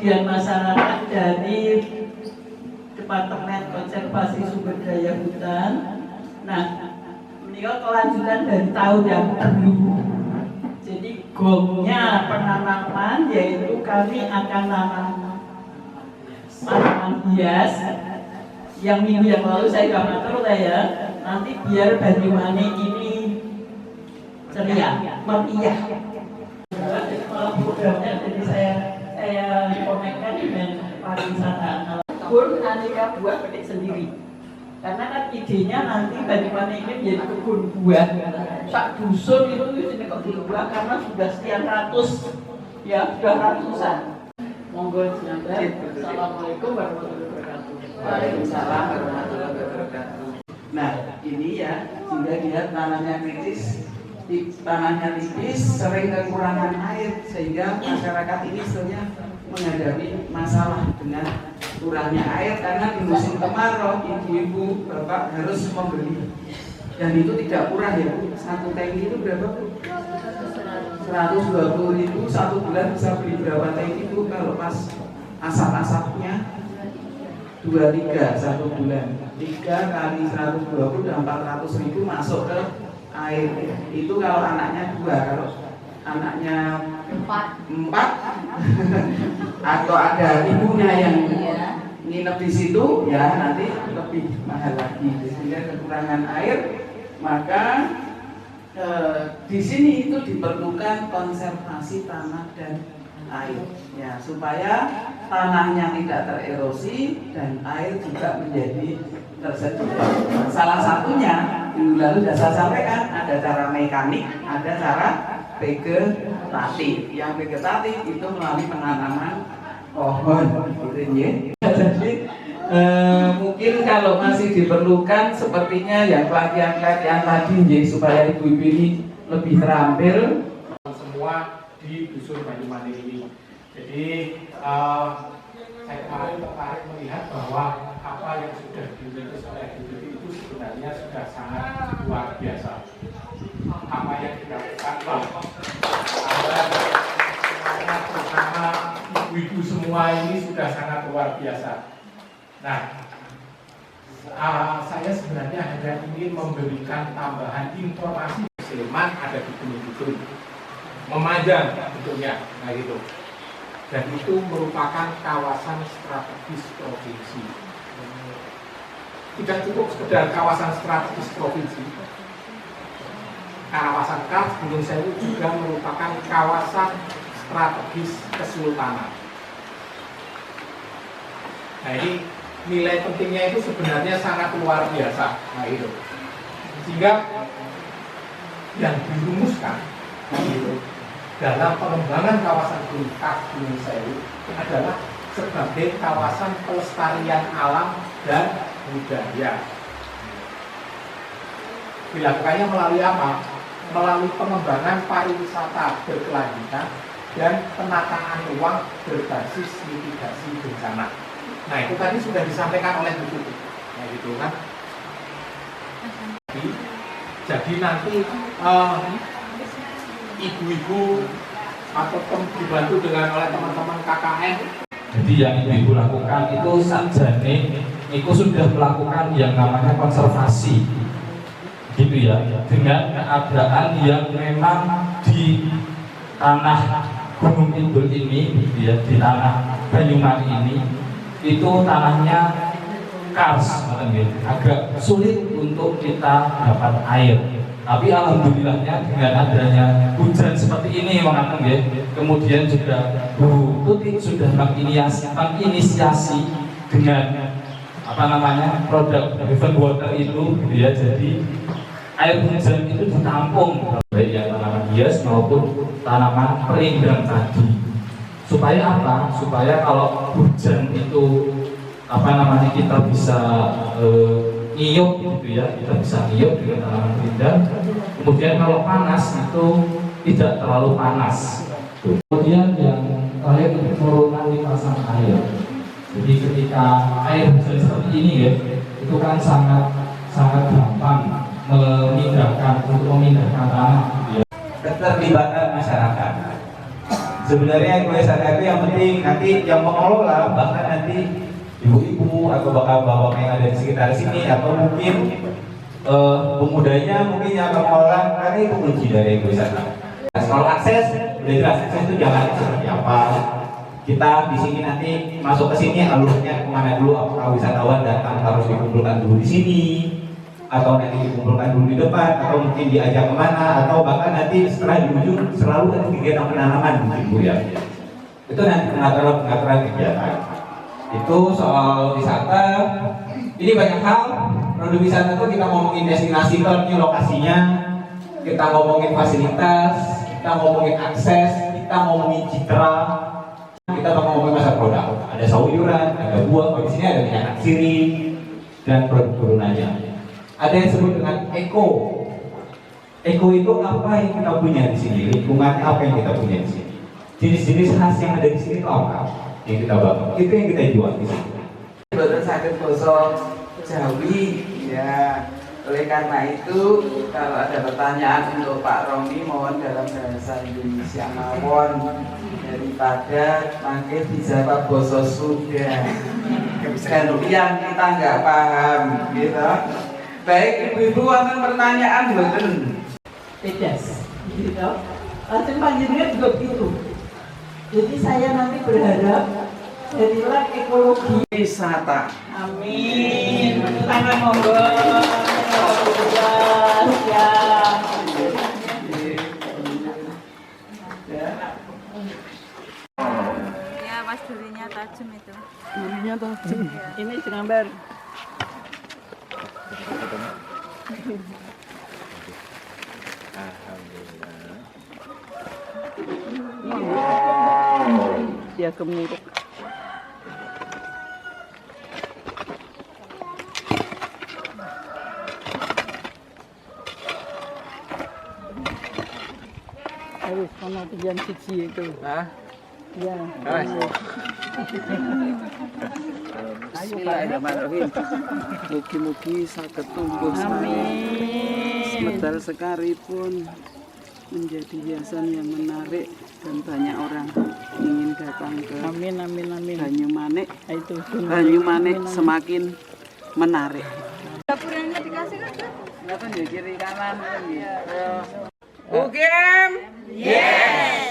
kemudian masyarakat dari Departemen Konservasi Sumber Daya Hutan. Nah, ini kelanjutan dari tahun yang lalu. Jadi gongnya penanaman yaitu kami akan nanam tanaman hias. Yang minggu yang lalu saya sudah mengatur ya. Nanti biar Banyumanik ini ceria, meriah. Kalau programnya jadi saya konekkan dengan pariwisata. Kebun aneka buah petik sendiri. Karena kan idenya nanti Banyumanik ini menjadi kebun buah. Sak dusun itu ini kebun buah karena sudah sekian ratus, ya sudah ratusan. Monggo silakan. Assalamualaikum warahmatullahi wabarakatuh. Waalaikumsalam warahmatullahi wabarakatuh. Nah, ini ya, sehingga dia tanahnya kritis, tanahnya tipis, sering kekurangan air, sehingga masyarakat ini sebenarnya menghadapi masalah dengan kurangnya air karena di musim kemarau ibu-ibu bapak harus membeli, dan itu tidak murah ya Bu. Satu tangki itu berapa Bu? 120.000 satu bulan bisa beli berapa tangki Bu? Kalau pas asap-asapnya 23 satu bulan, 3 kali 120 dan 400.000 masuk ke air. Itu kalau anaknya 2, kalau anaknya 4 atau ada ibunya yang nginep di situ ya nanti lebih mahal lagi. Sehingga kekurangan air, maka di sini itu diperlukan konservasi tanah dan air ya, supaya tanahnya tidak tererosi dan air juga menjadi tersedia. Salah satunya minggu lalu sudah saya sampaikan, ada cara mekanik, ada cara vegetatif. Yang vegetatif itu melalui penanaman pohon, gitu ya. Jadi mungkin kalau masih diperlukan sepertinya yang pelatihan-pelatihan tadi ya, supaya ibu-ibu ini lebih terampil semua di dusun Banyumanik ini. Jadi saya kemarin tertarik melihat bahwa apa yang sudah dirintis oleh ibu itu sebenarnya sudah sangat luar biasa. Apa yang dilakukan semuanya, terutama ibu-ibu semua ini sudah sangat luar biasa. Nah, saya sebenarnya hanya ingin memberikan tambahan informasi. Sleman ada di Gunung Kidul, memanjang bentuknya, nah gitu. Dan itu merupakan kawasan strategis provinsi. Tidak cukup sekedar kawasan strategis provinsi. Kawasan Kars Gunung Sewu juga merupakan kawasan strategis kesultanan. Nah ini nilai pentingnya itu sebenarnya sangat luar biasa. Nah itu. Sehingga yang dirumuskan gitu, dalam pengembangan kawasan Gunung Sewu adalah sebagai kawasan pelestarian alam dan budaya. Dilakukannya melalui apa? Melalui pengembangan pariwisata berkelanjutan dan penataan ruang berbasis mitigasi bencana. Nah itu tadi sudah disampaikan oleh Bu Tuti. Nah gitu kan. Jadi nanti ibu-ibu ataupun dibantu dengan oleh teman-teman KKN. Jadi yang ibu lakukan itu sakjane itu sudah melakukan yang namanya konservasi, gitu ya, dengan keadaan yang memang di tanah Gunung Kidul ini, gitu ya, di tanah Banyumanik ini, itu tanahnya kars, agak sulit untuk kita dapat air. Tapi alhamdulillahnya dengan adanya hujan seperti ini, ya, kemudian juga Bu Tuti sudah menginisiasi dengan produk Heaven Water itu, gitu ya, jadi air hujan itu ditampung baik yang tanaman hias maupun tanaman perindang tadi. Supaya apa? Supaya kalau hujan itu kita bisa ngiyup, gitu ya, kita bisa ngiyup dengan tanaman rindang. Kemudian kalau panas itu tidak terlalu panas. Kemudian yang terakhir penurunan limpasan air. Jadi ketika air hujan seperti ini ya, itu kan sangat gampang memindahkan tanah, gitu ya. Keterlibatan masyarakat. sebenarnya yayasan itu yang penting nanti yang mengelola bahkan nanti ibu-ibu atau bapak-bapak yang ada di sekitar sini atau mungkin pemudanya mungkin yang akan mengelola, karena itu kunci dari wisata. Nah, kalau akses udah jelas, akses itu jalan seperti apa. Kita di sini nanti masuk ke sini alurnya kemana dulu, apakah wisatawan datang harus dikumpulkan dulu di sini atau nanti dikumpulkan dulu di depan atau mungkin diajak kemana atau bahkan nanti setelah di ujung selalu ada kegiatan penanaman mungkin Bu ya. Itu nanti pengaturan kegiatan. Itu soal wisata. Ini banyak hal. Produk wisata itu kita ngomongin destinasi ini lokasinya, kita ngomongin fasilitas, kita ngomongin akses, kita ngomongin citra, kita ngomongin masa produk. Ada sayuran, ada buah, di sini ada minyak siri dan produk turunannya. Ada yang disebut dengan eko. Eko itu apa yang kita punya di sini? Lingkungan apa yang kita punya di sini? Jenis-jenis khas yang ada di sini itu apa? Yang kita bangun. Itu yang kita jual di sini. Betul sakit basa Jawi ya. Oleh karena itu kalau ada pertanyaan untuk Pak Romi mohon dalam bahasa Indonesia mawon, daripada mangke dijawab basa Sunda. Gantian kita nggak paham gitu. Baik, ibu-ibu wonten pertanyaan mboten? Pedas, gitu. Langsung panjenengan juga begitu. Jadi saya nanti berharap jadilah ekologi Wisata. Amin. Tangan monggo. Ya. Ya, pas durinya tajam itu. Durinya tajam. Ini gambar. Dia kemuruk. Harus sama yang siji itu. Hah? Ya. Bismillahirrahmanirrahim. Mugi-mugi saged tumbuh medal sekali pun menjadi hiasan yang menarik dan banyak orang ingin datang ke Amin. Banyumanik. Itu Banyumanik semakin menarik. Dapurnya dikasih kan? Kenapa di kiri kanan kan gitu. UGM? Yes.